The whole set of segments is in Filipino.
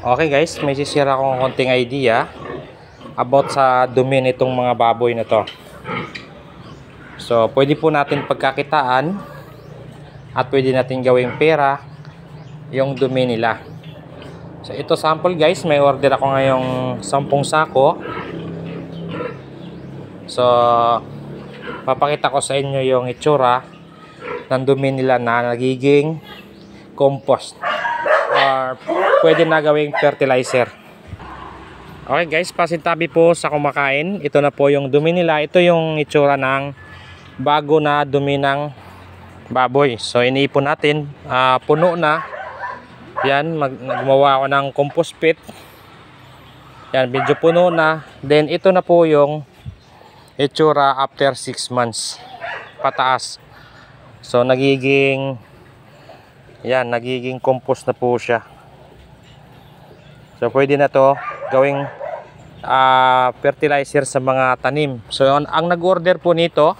Okay guys, may sisira akong konting idea about sa dumi nitong mga baboy na to. So, pwede po natin pagkakitaan at pwede natin gawing pera yung dumi nila. So, ito sample guys, may order ako ngayong 10 sako. So, papakita ko sa inyo yung itsura ng dumi nila na nagiging compost or pwede na gawing fertilizer. Okay guys, pasintabi po sa kumakain. Ito na po yung dumi nila. Ito yung itsura ng bago na dumi ng baboy. So iniipon natin, puno na. Yan, gumawa ako ng compost pit. Yan, medyo puno na. Then ito na po yung itsura after 6 months pataas. So nagiging compost na po siya. So pwede na to gawing fertilizer sa mga tanim. So ang nag-order po nito,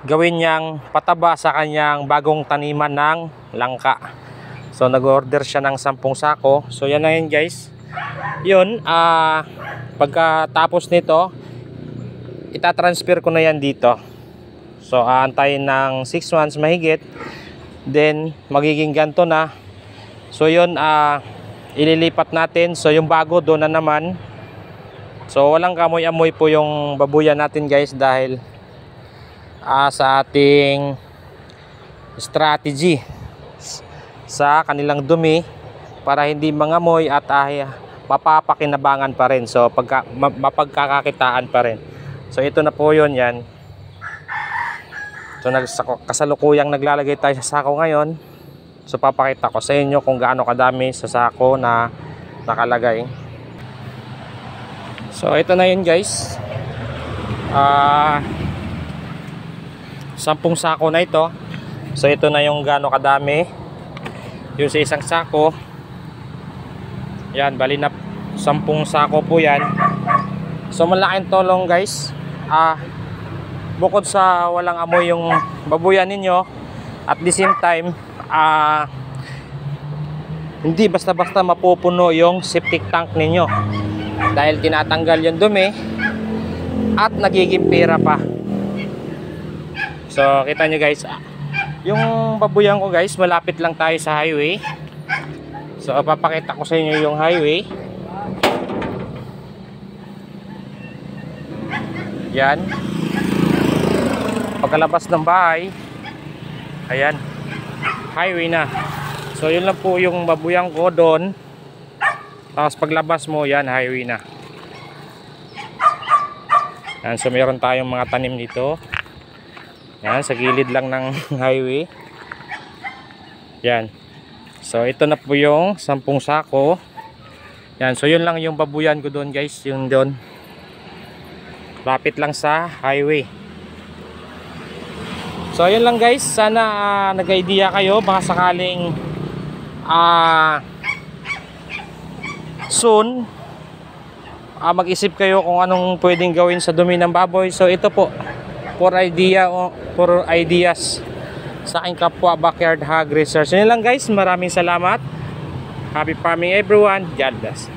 gawin niyang pataba sa kanyang bagong taniman ng langka. So nag-order siya ng 10 sako. So yan na yun guys. Yun, pagkatapos nito, itatransfer ko na yan dito. So aantayin ng 6 months mahigit, then magiging ganto na. So yun, ililipat natin. So yung bago doon na naman. So walang kamoy-amoy po yung babuyan natin guys, dahil sa ating strategy sa kanilang dumi para hindi mangamoy at mapapakinabangan pa rin. So mapagkakakitaan pa rin. So ito na po yun yan. So kasalukuyang naglalagay tayo sa sako ngayon. So papakita ko sa inyo kung gaano kadami sa sako na nakalagay. So ito na yun guys. 10 sako na ito. So ito na yung gaano kadami yung sa isang sako. Yan, bali na 10 sako po yan. So malaking tulong guys. Bukod sa walang amoy yung babuyan ninyo, at the same time hindi basta-basta mapupuno yung septic tank ninyo, dahil tinatanggal yung dumi at nagiging pera pa. So kita nyo guys, yung babuyan ko guys, malapit lang tayo sa highway. So papakita ko sa inyo yung highway. Yan, pagkalabas ng bahay, ayan, highway na. So yun lang po yung babuyan ko doon. Tapos paglabas mo, yan, highway na. Yan, so meron tayong mga tanim dito. Yan, sa gilid lang ng highway. Yan. So ito na po yung 10 sako. Yan, so yun lang yung babuyan ko doon guys, yung doon. Lapit lang sa highway. So ayun lang guys, sana nag-idea kayo, baka sakaling soon mag-isip kayo kung anong pwedeng gawin sa dumi ng baboy. So ito po, for ideas sa aking kapwa backyard hog research. Yun lang guys, maraming salamat. Happy farming everyone. God bless.